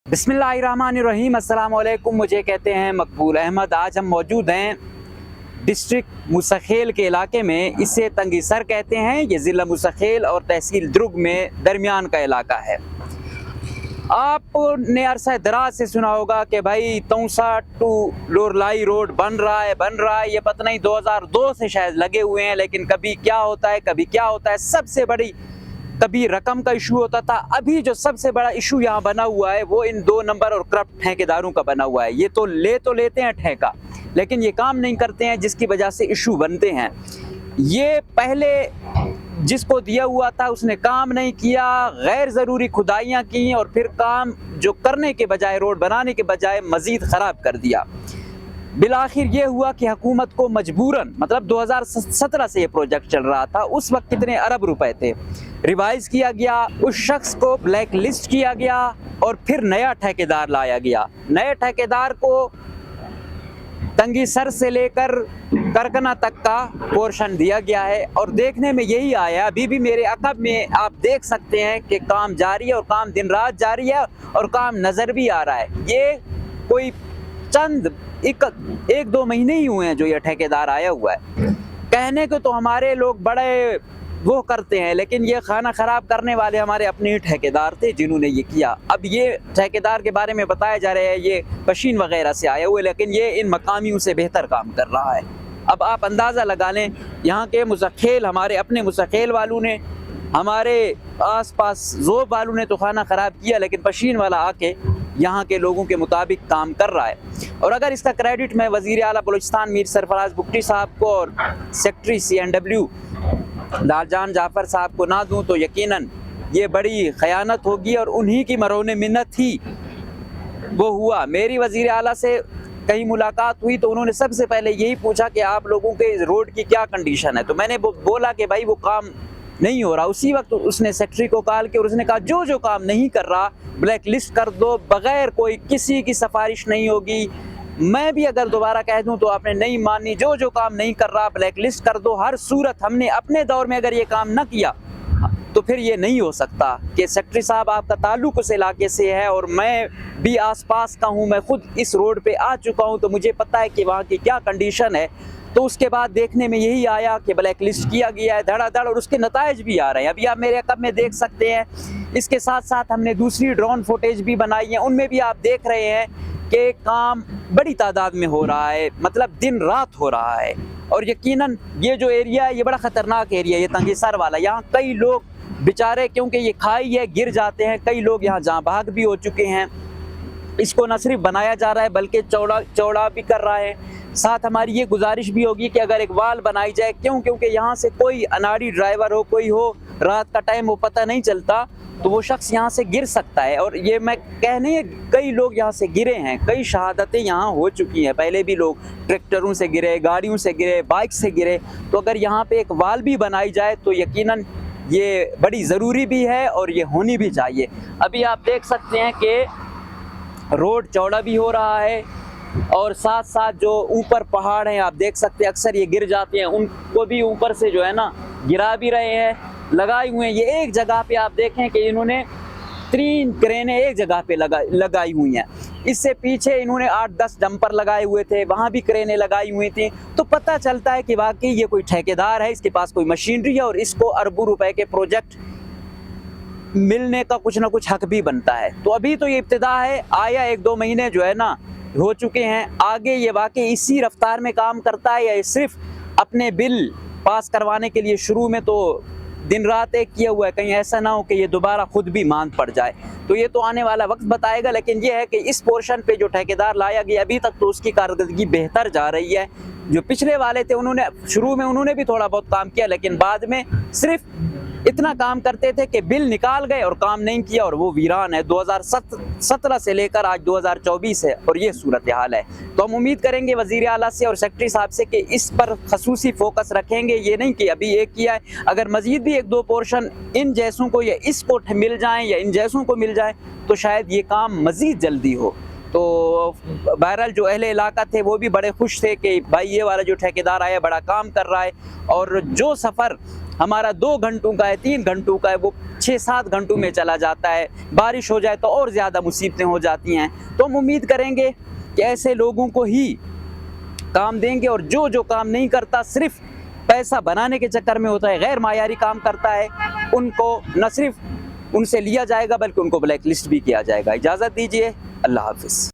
बिस्मिल्लाहिर्रहमानिर्रहीम, अस्सलाम वालेकुम। मुझे कहते हैं मकबूल अहमद। आज हम मौजूद हैं डिस्ट्रिक्ट मुसखेल के इलाके में। इसे तंगीसर कहते हैं। ये ज़िला मुसखेल और तहसील द्रुग में दरमियान का इलाका है। आपने अरसा दराज से सुना होगा कि भाई तौसा टू लोरलाई रोड बन रहा है। ये पता नहीं 2002 से शायद लगे हुए हैं, लेकिन कभी क्या होता है कभी क्या होता है। सबसे बड़ी कभी रकम का इशू होता था। अभी जो सबसे बड़ा इशू यहाँ बना हुआ है वो इन 2 नंबर और करप्ट ठेकेदारों का बना हुआ है। ये तो लेते हैं ठेका, लेकिन ये काम नहीं करते हैं, जिसकी वजह से इशू बनते हैं। ये पहले जिसको दिया हुआ था उसने काम नहीं किया, गैर ज़रूरी खुदाइयाँ की और फिर काम जो करने के बजाय, रोड बनाने के बजाय मज़ीद ख़राब कर दिया। बिलाखिर ये हुआ कि हुकूमत को मजबूरन, मतलब 2017 से ये प्रोजेक्ट चल रहा था, उस वक्त कितने अरब रुपए थे, रिवाइज किया गया, उस शख्स को ब्लैक लिस्ट किया गया और फिर नया ठेकेदार लाया गया। नए ठेकेदार को तंगीसर से लेकर करकना तक का पोर्शन दिया गया है और देखने में यही आया। अभी भी मेरे अकब में आप देख सकते हैं कि काम जारी है और काम दिन रात जारी है और काम नज़र भी आ रहा है। ये कोई चंद 1-2 महीने ही हुए हैं जो ये ठेकेदार आया हुआ है। कहने को तो हमारे लोग बड़े वो करते हैं, लेकिन ये खाना ख़राब करने वाले हमारे अपने ही ठेकेदार थे जिन्होंने ये किया। अब ये ठेकेदार के बारे में बताया जा रहा है ये पशीन वगैरह से आए हुए, लेकिन ये इन मकामियों से बेहतर काम कर रहा है। अब आप अंदाज़ा लगा लें, यहाँ के मुसखेल, हमारे अपने मुसखेल वालों ने, हमारे आसपास ज़ोब वालों ने तो खाना ख़राब किया, लेकिन पशीन वाला आके यहाँ के लोगों के मुताबिक काम कर रहा है। और अगर इसका क्रेडिट मैं वज़ीर आला बलूचिस्तान मीर सरफराज बुगटी साहब को और सेक्रेटरी CNW दारजान जाफ़र साहब को ना दूं तो यकीनन ये बड़ी ख़यानत होगी और उन्हीं की मरोने मिन्नत ही वो हुआ। मेरी वज़ीर आला से कहीं मुलाकात हुई तो उन्होंने सबसे पहले यही पूछा कि आप लोगों के रोड की क्या कंडीशन है। तो मैंने बोला कि भाई वो काम नहीं हो रहा। उसी वक्त उसने सेक्रेटरी को कॉल किया और उसने कहा जो काम नहीं कर रहा ब्लैक लिस्ट कर दो, बगैर कोई किसी की सिफारिश नहीं होगी। मैं भी अगर दोबारा कह दूं तो आपने नहीं मानी। जो काम नहीं कर रहा ब्लैक लिस्ट कर दो। हर सूरत हमने अपने दौर में अगर ये काम न किया तो फिर ये नहीं हो सकता कि सेक्रेटरी साहब आपका ताल्लुक उस इलाके से है और मैं भी आसपास का हूँ, मैं खुद इस रोड पे आ चुका हूँ, तो मुझे पता है कि वहाँ की क्या कंडीशन है। तो उसके बाद देखने में यही आया कि ब्लैक लिस्ट किया गया है धड़ाधड़ और उसके नताइज भी आ रहे हैं। अभी आप मेरे अकब में देख सकते हैं। इसके साथ साथ हमने दूसरी ड्रोन फुटेज भी बनाई है, उनमें भी आप देख रहे हैं कि काम बड़ी तादाद में हो रहा है, मतलब दिन रात हो रहा है। और यकीनन ये जो एरिया है ये बड़ा ख़तरनाक एरिया है, ये तंगीसर वाला। यहाँ कई लोग बेचारे, क्योंकि ये खाई है, गिर जाते हैं। कई लोग यहाँ जाँ बहक भी हो चुके हैं। इसको न सिर्फ बनाया जा रहा है बल्कि चौड़ा भी कर रहा है। साथ हमारी ये गुजारिश भी होगी कि अगर एक वाल बनाई जाए, क्योंकि यहाँ से कोई अनाड़ी ड्राइवर हो, कोई हो, रात का टाइम हो, पता नहीं चलता, तो वो शख्स यहाँ से गिर सकता है। और ये मैं कहने, कई लोग यहाँ से गिरे हैं, कई शहादतें यहाँ हो चुकी हैं। पहले भी लोग ट्रैक्टरों से गिरे, गाड़ियों से गिरे, बाइक से गिरे। तो अगर यहाँ पे एक वाल भी बनाई जाए तो यकीनन ये बड़ी ज़रूरी भी है और ये होनी भी चाहिए। अभी आप देख सकते हैं कि रोड चौड़ा भी हो रहा है और साथ साथ जो ऊपर पहाड़ हैं आप देख सकते हैं, अक्सर ये गिर जाते हैं, उनको भी ऊपर से जो है ना गिरा भी रहे हैं, लगाए हुए हैं। ये एक जगह पे आप देखें कि इन्होंने 3 क्रेनें एक जगह पे लगाई हुई हैं। इससे पीछे इन्होंने 8-10 डंपर लगाए हुए थे, वहाँ भी क्रेनें लगाई हुई थी। तो पता चलता है कि वाकई ये कोई ठेकेदार है, इसके पास कोई मशीनरी है और इसको अरबों रुपए के प्रोजेक्ट मिलने का कुछ ना कुछ हक भी बनता है। तो अभी तो ये इब्तिदा है, आया 1-2 महीने जो है ना हो चुके हैं। आगे ये वाकई इसी रफ्तार में काम करता है या ये सिर्फ अपने बिल पास करवाने के लिए शुरू में तो दिन रात एक किया हुआ है, कहीं ऐसा ना हो कि ये दोबारा खुद भी मांद पड़ जाए। तो ये तो आने वाला वक्त बताएगा, लेकिन ये है कि इस पोर्शन पे जो ठेकेदार लाया गया अभी तक तो उसकी कारकर्दगी बेहतर जा रही है। जो पिछले वाले थे उन्होंने शुरू में उन्होंने भी थोड़ा बहुत काम किया, लेकिन बाद में सिर्फ इतना काम करते थे कि बिल निकाल गए और काम नहीं किया और वो वीरान है। 2017 से लेकर आज 2024 है और ये सूरत हाल है। तो हम उम्मीद करेंगे वज़ीर आला से और सेक्रेटरी साहब से कि इस पर खसूसी फोकस रखेंगे। ये नहीं कि अभी एक किया है, अगर मज़ीद भी 1-2 पोर्शन इन जैसों को या इसको मिल जाएँ या इन जैसों को मिल जाए तो शायद ये काम मज़ीद जल्दी हो। तो बहरहाल जो अहले इलाका थे वो भी बड़े खुश थे कि भाई ये वाला जो ठेकेदार आया बड़ा काम कर रहा है। और जो सफ़र हमारा 2 घंटों का है, 3 घंटों का है, वो 6-7 घंटों में चला जाता है। बारिश हो जाए तो और ज़्यादा मुसीबतें हो जाती हैं। तो हम उम्मीद करेंगे कि ऐसे लोगों को ही काम देंगे, और जो जो काम नहीं करता, सिर्फ पैसा बनाने के चक्कर में होता है, गैर मायारी काम करता है, उनको न सिर्फ उनसे लिया जाएगा बल्कि उनको ब्लैक लिस्ट भी किया जाएगा। इजाज़त दीजिए, अल्लाह हाफ़िज़।